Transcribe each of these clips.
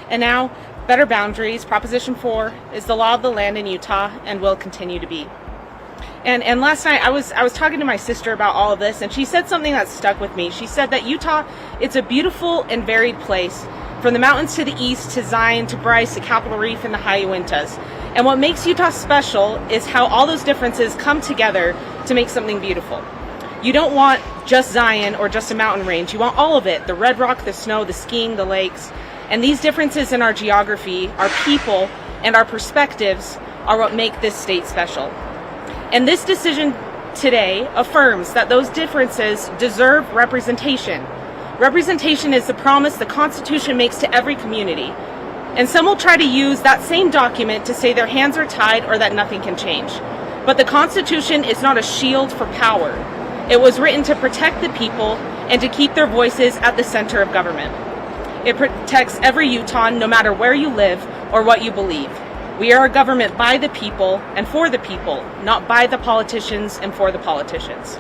And now, better boundaries, Proposition 4, is the law of the land in Utah and will continue to be. And last night I was talking to my sister about all of this, and she said something that stuck with me. She said that Utah, it's a beautiful and varied place, from the mountains to the east to Zion to Bryce to Capitol Reef and the high Uintas. And what makes Utah special is how all those differences come together to make something beautiful. You don't want just Zion or just a mountain range. You want all of it, the red rock, the snow, the skiing, the lakes. And these differences in our geography, our people, and our perspectives are what make this state special. And this decision today affirms that those differences deserve representation. Representation is the promise the Constitution makes to every community. And some will try to use that same document to say their hands are tied or that nothing can change. But the Constitution is not a shield for power. It was written to protect the people and to keep their voices at the center of government. It protects every Utahn, no matter where you live or what you believe. We are a government by the people and for the people, not by the politicians and for the politicians.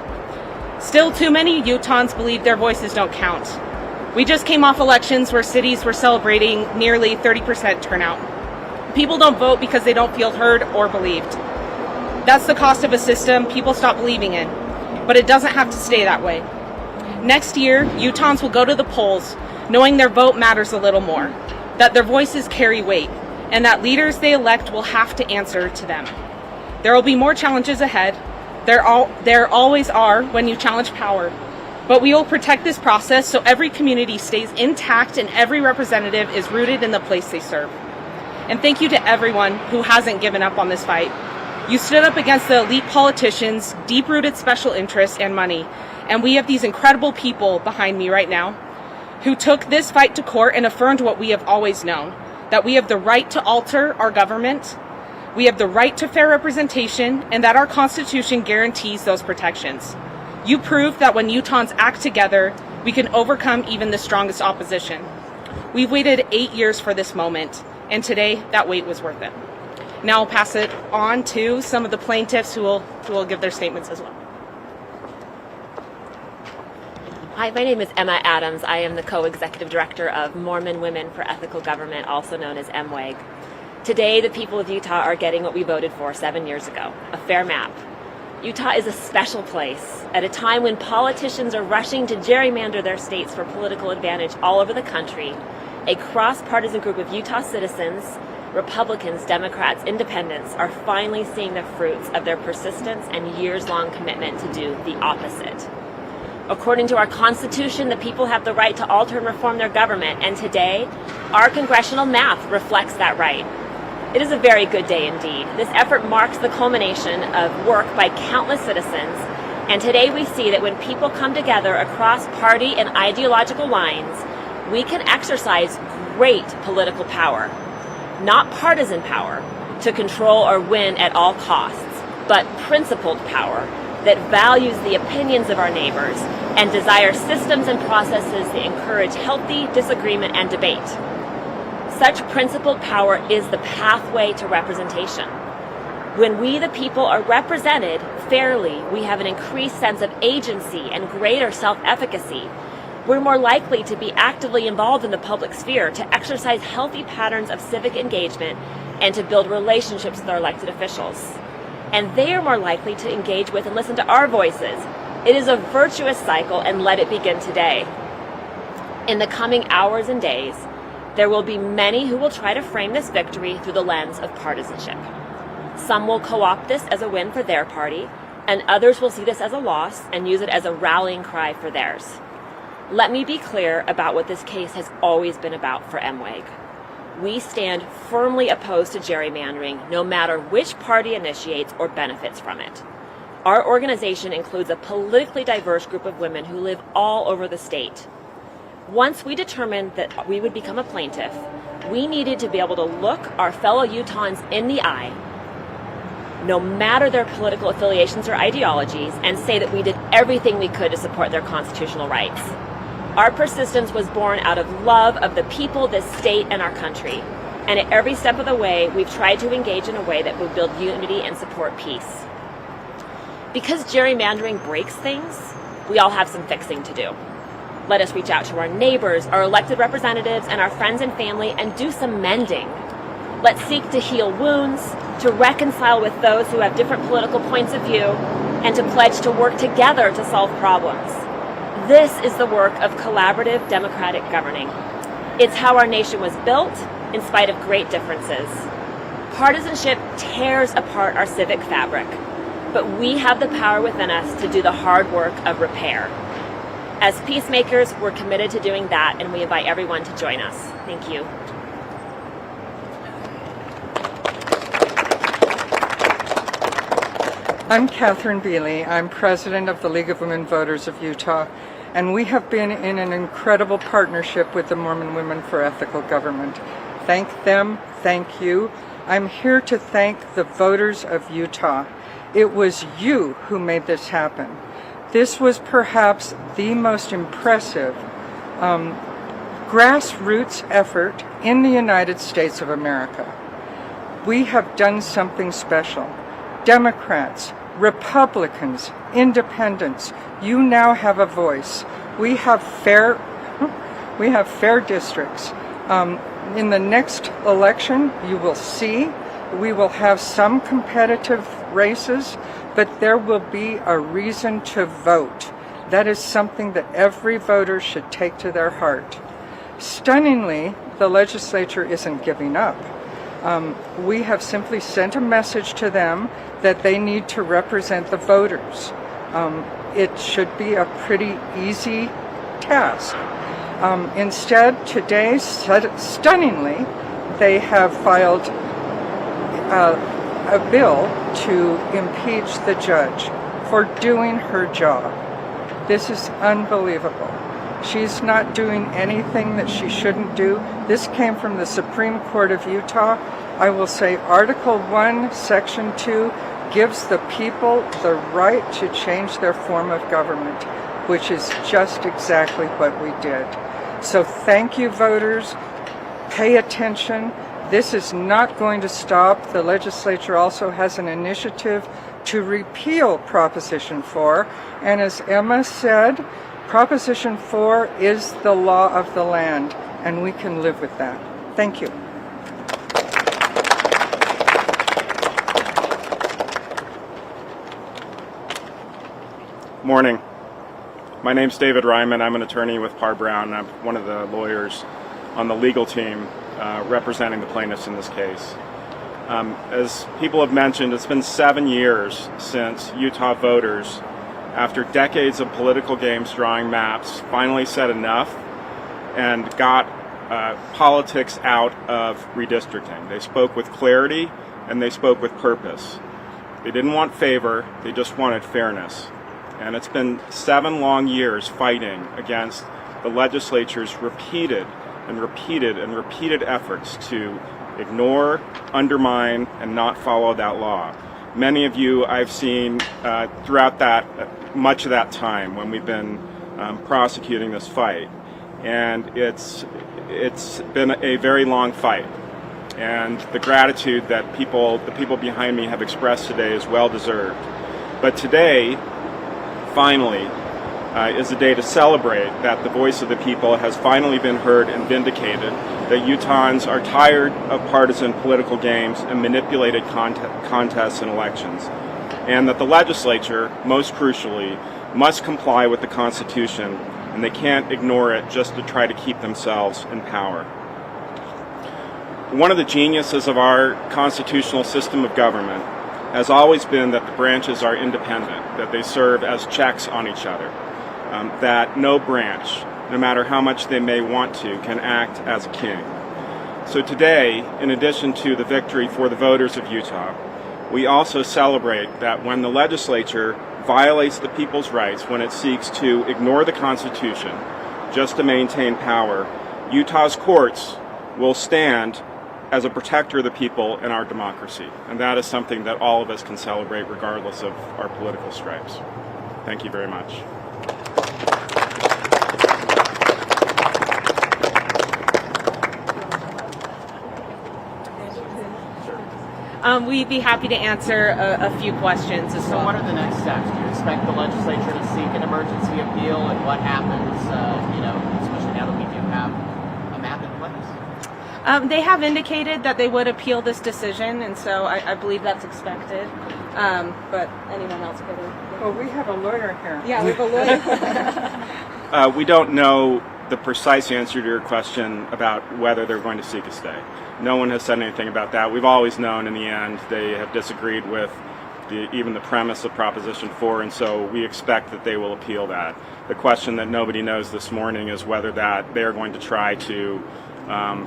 Still, too many Utahns believe their voices don't count. We just came off elections where cities were celebrating nearly 30% turnout. People don't vote because they don't feel heard or believed. That's the cost of a system people stop believing in, but it doesn't have to stay that way. Next year, Utahns will go to the polls knowing their vote matters a little more, that their voices carry weight, and that leaders they elect will have to answer to them. There will be more challenges ahead. There always are when you challenge power. But we will protect this process so every community stays intact and every representative is rooted in the place they serve. And thank you to everyone who hasn't given up on this fight. You stood up against the elite politicians, deep-rooted special interests, and money. And we have these incredible people behind me right now who took this fight to court and affirmed what we have always known, that we have the right to alter our government, we have the right to fair representation, and that our Constitution guarantees those protections. You proved that when Utahns act together, we can overcome even the strongest opposition. We've waited 8 years for this moment, and today that wait was worth it. Now I'll pass it on to some of the plaintiffs who will give their statements as well. Hi, my name is Emma Adams. I am the co-executive director of Mormon Women for Ethical Government, also known as MWEG. Today, the people of Utah are getting what we voted for 7 years ago, a fair map. Utah is a special place at a time when politicians are rushing to gerrymander their states for political advantage all over the country. A cross-partisan group of Utah citizens, Republicans, Democrats, Independents, are finally seeing the fruits of their persistence and years-long commitment to do the opposite. According to our Constitution, the people have the right to alter and reform their government, and today, our congressional map reflects that right. It is a very good day indeed. This effort marks the culmination of work by countless citizens, and today we see that when people come together across party and ideological lines, we can exercise great political power, not partisan power, to control or win at all costs, but principled power that values the opinions of our neighbors and desires systems and processes that encourage healthy disagreement and debate. Such principled power is the pathway to representation. When we, the people, are represented fairly, we have an increased sense of agency and greater self-efficacy. We're more likely to be actively involved in the public sphere, to exercise healthy patterns of civic engagement, and to build relationships with our elected officials. And they are more likely to engage with and listen to our voices. It is a virtuous cycle, and let it begin today. In the coming hours and days, there will be many who will try to frame this victory through the lens of partisanship. Some will co-opt this as a win for their party, and others will see this as a loss and use it as a rallying cry for theirs. Let me be clear about what this case has always been about for MWEG. We stand firmly opposed to gerrymandering, no matter which party initiates or benefits from it. Our organization includes a politically diverse group of women who live all over the state. Once we determined that we would become a plaintiff, we needed to be able to look our fellow Utahns in the eye, no matter their political affiliations or ideologies, and say that we did everything we could to support their constitutional rights. Our persistence was born out of love of the people, this state, and our country. And at every step of the way, we've tried to engage in a way that will build unity and support peace. Because gerrymandering breaks things, we all have some fixing to do. Let us reach out to our neighbors, our elected representatives, and our friends and family and do some mending. Let's seek to heal wounds, to reconcile with those who have different political points of view, and to pledge to work together to solve problems. This is the work of collaborative democratic governing. It's how our nation was built in spite of great differences. Partisanship tears apart our civic fabric, but we have the power within us to do the hard work of repair. As peacemakers, we're committed to doing that, and we invite everyone to join us. Thank you. I'm Catherine Bealey. I'm president of the League of Women Voters of Utah, and we have been in an incredible partnership with the Mormon Women for Ethical Government. Thank them, thank you. I'm here to thank the voters of Utah. It was you who made this happen. This was perhaps the most impressive grassroots effort in the United States of America. We have done something special. Democrats, Republicans, Independents, you now have a voice. We have fair districts. In the next election, you will see, we will have some competitive races, but there will be a reason to vote. That is something that every voter should take to their heart. Stunningly, the legislature isn't giving up. We have simply sent a message to them that they need to represent the voters. It should be a pretty easy task. Instead, today, stunningly, they have filed a bill to impeach the judge for doing her job. This is unbelievable. She's not doing anything that she shouldn't do. This came from the Supreme Court of Utah. I will say Article 1, Section 2 gives the people the right to change their form of government, which is just exactly what we did. So thank you, voters. Pay attention. This is not going to stop. The legislature also has an initiative to repeal Proposition 4. And as Emma said, Proposition 4 is the law of the land, and we can live with that. Thank you. Morning. My name's David Ryman. I'm an attorney with Parr Brown. I'm one of the lawyers on the legal team representing the plaintiffs in this case. As people have mentioned, it's been 7 years since Utah voters, after decades of political games drawing maps, finally said enough and got politics out of redistricting. They spoke with clarity and they spoke with purpose. They didn't want favor, they just wanted fairness. And it's been 7 long years fighting against the legislature's repeated efforts to ignore, undermine, and not follow that law. Many of you I've seen throughout much of that time when we've been prosecuting this fight. And it's been a very long fight. And the gratitude that the people behind me have expressed today is well deserved. But today, finally, is a day to celebrate that the voice of the people has finally been heard and vindicated, that Utahns are tired of partisan political games and manipulated contests and elections, and that the legislature, most crucially, must comply with the Constitution, and they can't ignore it just to try to keep themselves in power. One of the geniuses of our constitutional system of government has always been that the branches are independent, that they serve as checks on each other, that no branch, no matter how much they may want to, can act as a king. So today, in addition to the victory for the voters of Utah, we also celebrate that when the legislature violates the people's rights, when it seeks to ignore the Constitution just to maintain power, Utah's courts will stand as a protector of the people in our democracy. And that is something that all of us can celebrate regardless of our political stripes. Thank you very much. We'd be happy to answer a few questions as So well. what are the next steps? Do you expect the legislature to seek an emergency appeal, and what happens, especially now that we do have a map in place? They have indicated that they would appeal this decision, and so I believe that's expected. But anyone else could have? Well, we have a lawyer here. Yeah, we have a lawyer. We don't know the precise answer to your question about whether they're going to seek a stay. No one has said anything about that. We've always known in the end they have disagreed with even the premise of Proposition 4, and so we expect that they will appeal that. The question that nobody knows this morning is whether that they are going to try to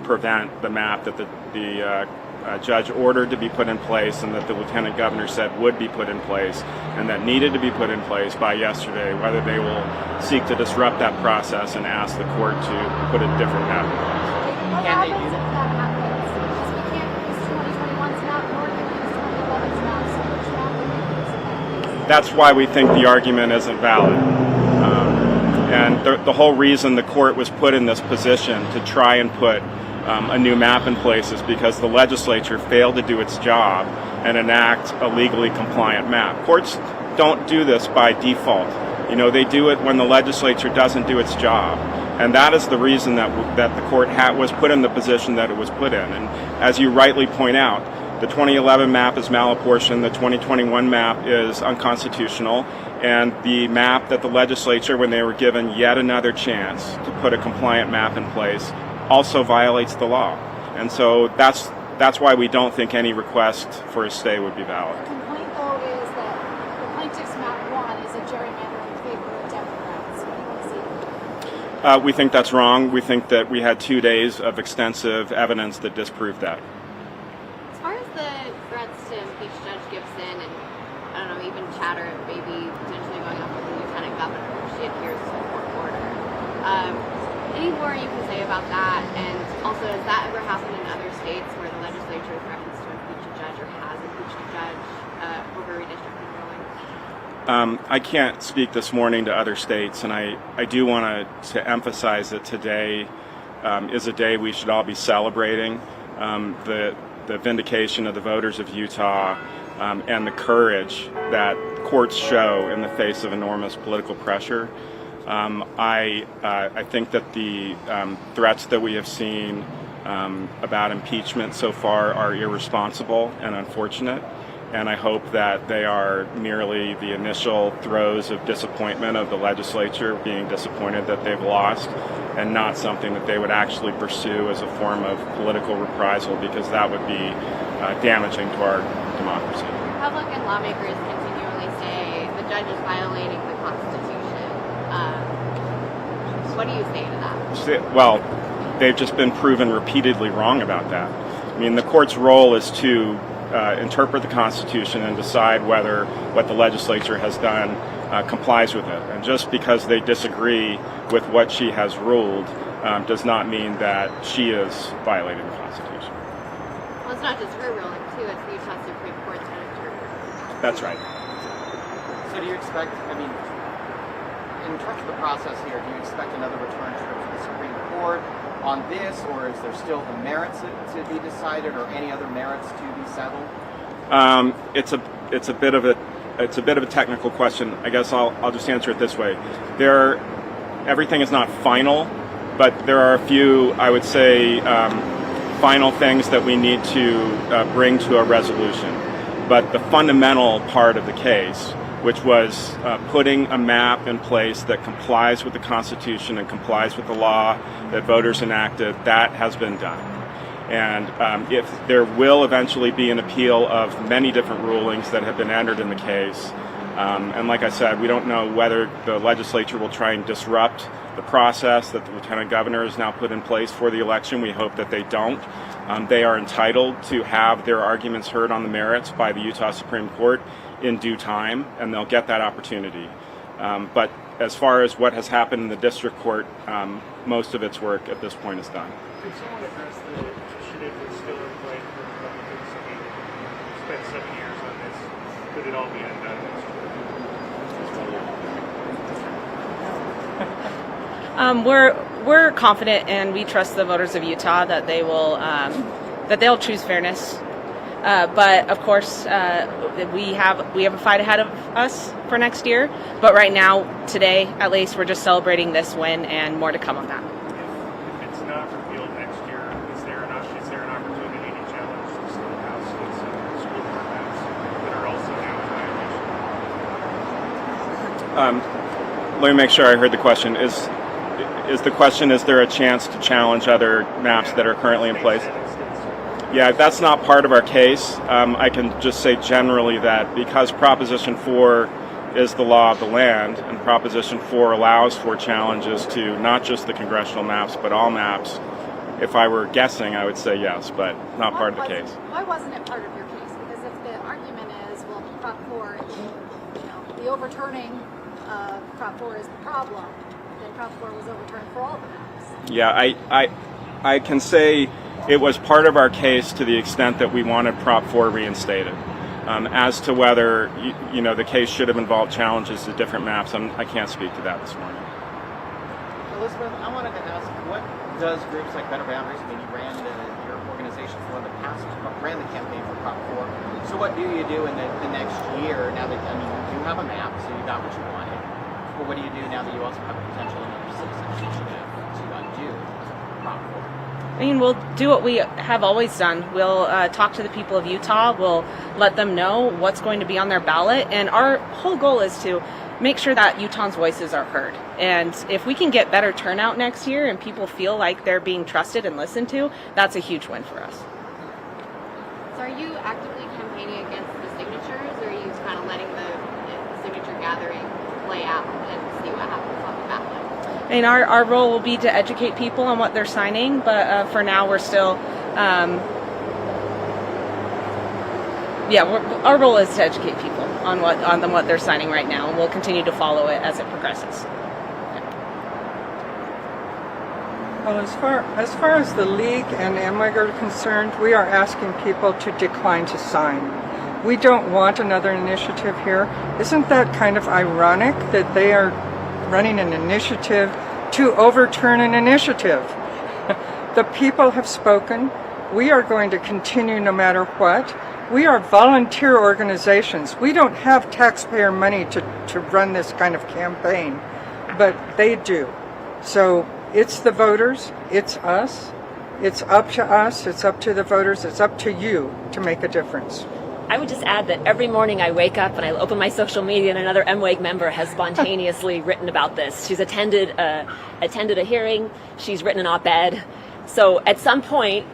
prevent the map that the judge ordered to be put in place and that the lieutenant governor said would be put in place and that needed to be put in place by yesterday, whether they will seek to disrupt that process and ask the court to put a different map in place. What Can they happens do if that? that happens? Because we can't use 2021's map, nor can we use 2011's map, so which map do we use? That's why we think the argument isn't valid. And the whole reason the court was put in this position to try and put a new map in place is because the legislature failed to do its job and enact a legally compliant map. Courts don't do this by default. They do it when the legislature doesn't do its job. And that is the reason that the court was put in the position that it was put in. And as you rightly point out, the 2011 map is malapportioned, the 2021 map is unconstitutional, and the map that the legislature, when they were given yet another chance to put a compliant map in place, also violates the law. And so that's why we don't think any request for a stay would be valid. The complaint, though, is that the plaintiff's map 1 is a gerrymander in favor of Democrats. What do you want to see? We think that's wrong. We think that we had 2 days of extensive evidence that disproved that. As far as the threats to impeach Judge Gibson and, even chatter of maybe potentially going up with the lieutenant governor if she adheres to the court order, any more you can say about that? And also, does that ever happen in other states where the legislature threatens to impeach a judge or has impeached a judge over redistricting ruling? I can't speak this morning to other states, and I do want to emphasize that today is a day we should all be celebrating the vindication of the voters of Utah and the courage that courts show in the face of enormous political pressure. I think that the threats that we have seen about impeachment so far are irresponsible and unfortunate, and I hope that they are merely the initial throes of disappointment of the legislature being disappointed that they've lost, and not something that they would actually pursue as a form of political reprisal, because that would be damaging to our democracy. Republican lawmakers continually say the judge is violating the Constitution. What do you say to that? Well, they've just been proven repeatedly wrong about that. I mean, the court's role is to interpret the Constitution and decide whether what the legislature has done complies with it. And just because they disagree with what she has ruled does not mean that she is violating the Constitution. Well, it's not just her ruling, too. It's the Utah Supreme Court's going to interpret. That's right. So do you expect, in terms of the process here, do you expect another return trip to the Supreme Court on this, or is there still the merits to be decided, or any other merits to be settled? It's a bit of a technical question. I guess I'll just answer it this way. Everything is not final, but there are a few, I would say, final things that we need to bring to a resolution. But the fundamental part of the case, which was putting a map in place that complies with the Constitution and complies with the law that voters enacted, that has been done. And if there will eventually be an appeal of many different rulings that have been entered in the case, and like I said, we don't know whether the legislature will try and disrupt the process that the lieutenant governor has now put in place for the election. We hope that they don't. They are entitled to have their arguments heard on the merits by the Utah Supreme Court in due time, and they'll get that opportunity. But as far as what has happened in the district court, most of its work at this point is done. Could someone address should it still in play for Republicans? Spent 7 years on this. Could it all be undone? We're confident, and we trust the voters of Utah that they'll choose fairness. But of course, we have a fight ahead of us for next year. But right now, today at least, we're just celebrating this win, and more to come on that. If it's not repealed next year, is there an opportunity to challenge the state house with some school board maps that are also now in violation? Let me make sure I heard the question. Is the question, is there a chance to challenge other maps that are currently in place? Yeah, that's not part of our case. I can just say generally that because Proposition 4 is the law of the land, and Proposition 4 allows for challenges to not just the congressional maps, but all maps, if I were guessing, I would say yes, but not part of the case. Why wasn't it part of your case? Because if the argument is, well, Prop 4, the overturning of Prop 4 is the problem, then Prop 4 was overturned for all the maps. Yeah, I can say it was part of our case to the extent that we wanted Prop 4 reinstated. As to whether the case should have involved challenges to different maps, I can't speak to that this morning. Elizabeth, I wanted to ask, what does groups like Better Boundaries, you ran your organization for the past, ran the campaign for Prop 4. So what do you do in the next year now that, you do have a map, so you got what you wanted. But what do you do now that you also have a potential another citizen initiative to undo Prop 4? We'll do what we have always done. We'll talk to the people of Utah. We'll let them know what's going to be on their ballot. And our whole goal is to make sure that Utahns' voices are heard. And if we can get better turnout next year and people feel like they're being trusted and listened to, that's a huge win for us. So are you actively campaigning against the signatures, or are you kind of letting the signature gathering play out and see what happens on the ballot? Our role will be to educate people on what they're signing, but for now we're still, our role is to educate people on what they're signing right now, and we'll continue to follow it as it progresses. Well, as far as the league and MWEG are concerned, we are asking people to decline to sign. We don't want another initiative here. Isn't that kind of ironic that they are running an initiative to overturn an initiative? The people have spoken. We are going to continue no matter what. We are volunteer organizations. We don't have taxpayer money to run this kind of campaign, but they do. So it's the voters, it's us, it's up to us, it's up to the voters, it's up to you to make a difference. I would just add that every morning I wake up and I open my social media and another MWEG member has spontaneously written about this. She's attended a hearing, she's written an op-ed. So at some point,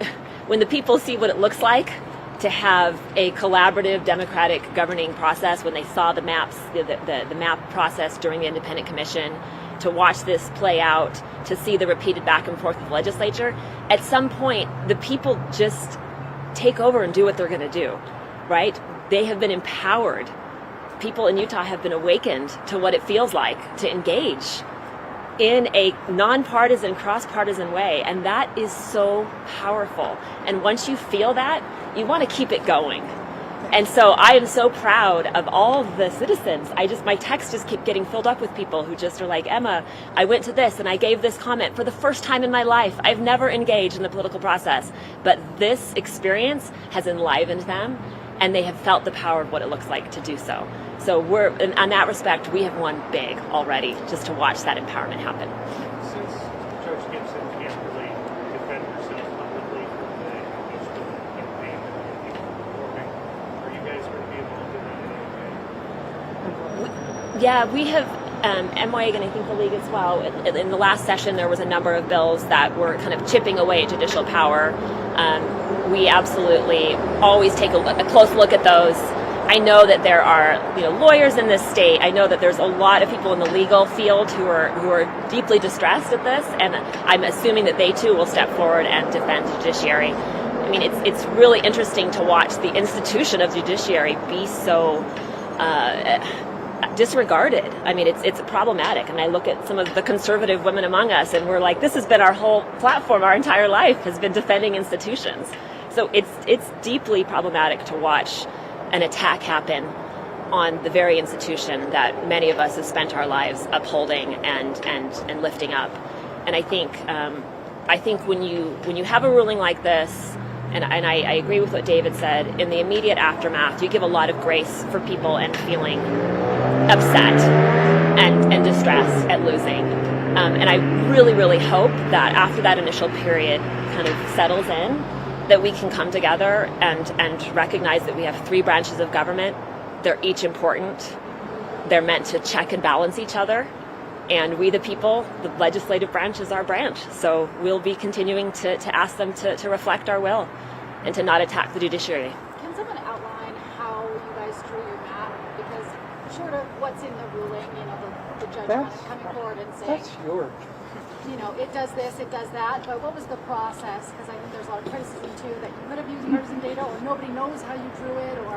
when the people see what it looks like to have a collaborative democratic governing process, when they saw the maps, the map process during the independent commission, to watch this play out, to see the repeated back and forth with the legislature, at some point the people just take over and do what they're going to do. Right? They have been empowered. People in Utah have been awakened to what it feels like to engage in a nonpartisan, cross-partisan way. And that is so powerful. And once you feel that, you want to keep it going. And so I am so proud of all the citizens. My texts just keep getting filled up with people who just are like, Emma, I went to this and I gave this comment for the first time in my life. I've never engaged in the political process, but this experience has enlivened them, and they have felt the power of what it looks like to do so. So in that respect, we have won big already, just to watch that empowerment happen. Since Judge Gibson can't really defend herself publicly from the impeachment campaign that people are performing, are you guys going to be involved in that in any way? Yeah, we have MWEG and I think the league as well. In the last session, there was a number of bills that were kind of chipping away at judicial power. We absolutely always take a close look at those. I know that there are lawyers in this state. I know that there's a lot of people in the legal field who are deeply distressed at this, and I'm assuming that they too will step forward and defend the judiciary. I mean, it's really interesting to watch the institution of judiciary be so disregarded. I mean, it's problematic. And I look at some of the conservative women among us, and we're like, this has been our whole platform, our entire life has been defending institutions. So it's deeply problematic to watch an attack happen on the very institution that many of us have spent our lives upholding and lifting up. And I think when you have a ruling like this, And I agree with what David said. In the immediate aftermath, you give a lot of grace for people and feeling upset and distressed at losing. And I really, really hope that after that initial period kind of settles in, that we can come together and recognize that we have three branches of government. They're each important. They're meant to check and balance each other. And we, the people, the legislative branch is our branch. So we'll be continuing to ask them to reflect our will and to not attack the judiciary. Can someone outline how you guys drew your map? Because short of what's in the ruling, the judge coming forward and saying, That's yours. It does this, it does that, but what was the process? Because I think there's a lot of criticism too that you could have used partisan data, or nobody knows how you drew it, or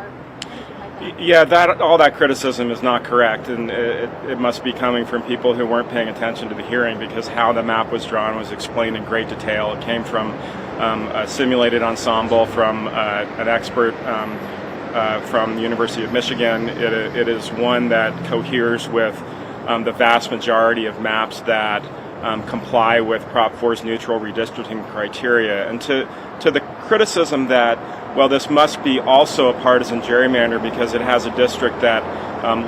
anything like that. Yeah, all that criticism is not correct, and it must be coming from people who weren't paying attention to the hearing, because how the map was drawn was explained in great detail. It came from a simulated ensemble from an expert from the University of Michigan. It is one that coheres with the vast majority of maps that comply with Prop 4's neutral redistricting criteria. And to the criticism that, well, this must be also a partisan gerrymander because it has a district that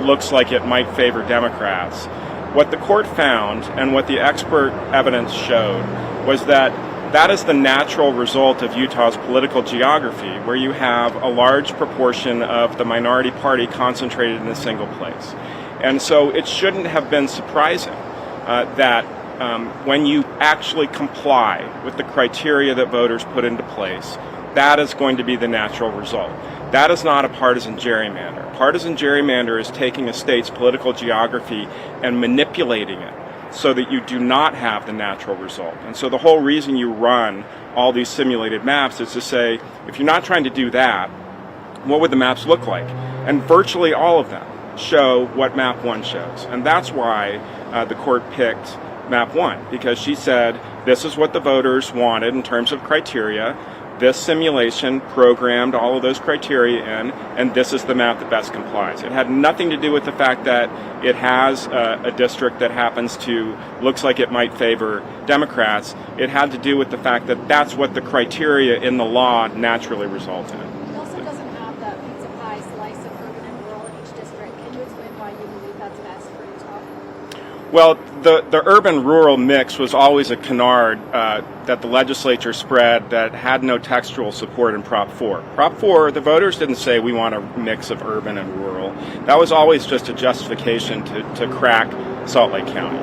looks like it might favor Democrats. What the court found and what the expert evidence showed was that that is the natural result of Utah's political geography, where you have a large proportion of the minority party concentrated in a single place. And so it shouldn't have been surprising that when you actually comply with the criteria that voters put into place, that is going to be the natural result. That is not a partisan gerrymander. Partisan gerrymander is taking a state's political geography and manipulating it so that you do not have the natural result. And so the whole reason you run all these simulated maps is to say, if you're not trying to do that, what would the maps look like? And virtually all of them show what map 1 shows. And that's why the court picked map 1, because she said this is what the voters wanted in terms of criteria. This simulation programmed all of those criteria in, and this is the map that best complies. It had nothing to do with the fact that it has a district that happens to, looks like it might favor Democrats. It had to do with the fact that that's what the criteria in the law naturally result in. It also doesn't have that pizza pie slice of urban and rural in each district. Can you explain why you believe that's best for Utah? Well, the urban-rural mix was always a canard that the legislature spread that had no textual support in Prop 4. Prop 4, the voters didn't say we want a mix of urban and rural. That was always just a justification to crack Salt Lake County.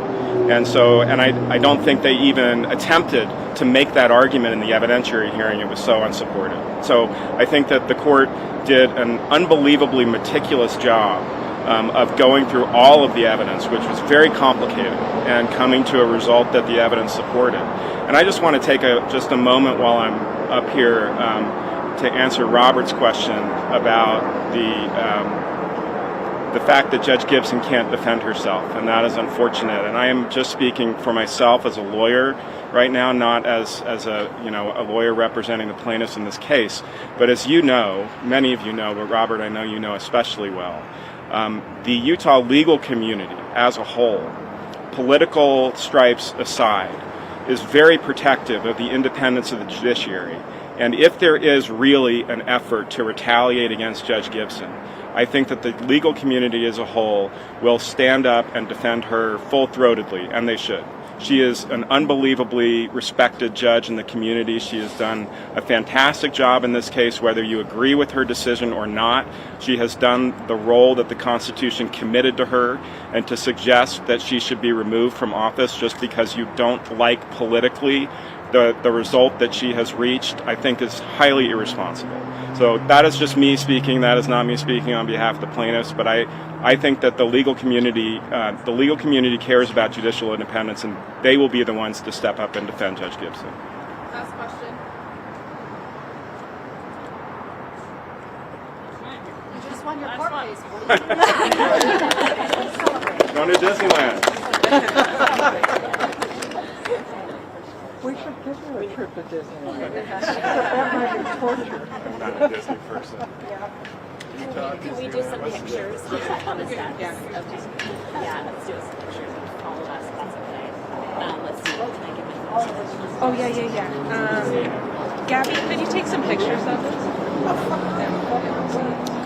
And so, and I don't think they even attempted to make that argument in the evidentiary hearing. It was so unsupported. So I think that the court did an unbelievably meticulous job of going through all of the evidence, which was very complicated, and coming to a result that the evidence supported. And I just want to take just a moment while I'm up here to answer Robert's question about the fact that Judge Gibson can't defend herself, and that is unfortunate. And I am just speaking for myself as a lawyer right now, not as a lawyer representing the plaintiffs in this case. But as you know, many of you know, but Robert, I know you know especially well, the Utah legal community as a whole, political stripes aside, is very protective of the independence of the judiciary. And if there is really an effort to retaliate against Judge Gibson, I think that the legal community as a whole will stand up and defend her full-throatedly, and they should. She is an unbelievably respected judge in the community. She has done a fantastic job in this case, whether you agree with her decision or not. She has done the role that the Constitution committed to her, and to suggest that she should be removed from office just because you don't like politically the result that she has reached, I think is highly irresponsible. So that is just me speaking. That is not me speaking on behalf of the plaintiffs, but I think that the legal community cares about judicial independence, and they will be the ones to step up and defend Judge Gibson. Last question. You just won your court case. What are you Going to Disneyland. We should give her a trip to Disneyland. That might be torture. I'm not a Disney person. Can we do some pictures on the steps? Yeah. Okay. Yeah, let's do some pictures of all of us. That's okay. Let's see. Can I get my Oh, yeah. Gabby, could you take some pictures of this? Oh, fuck them.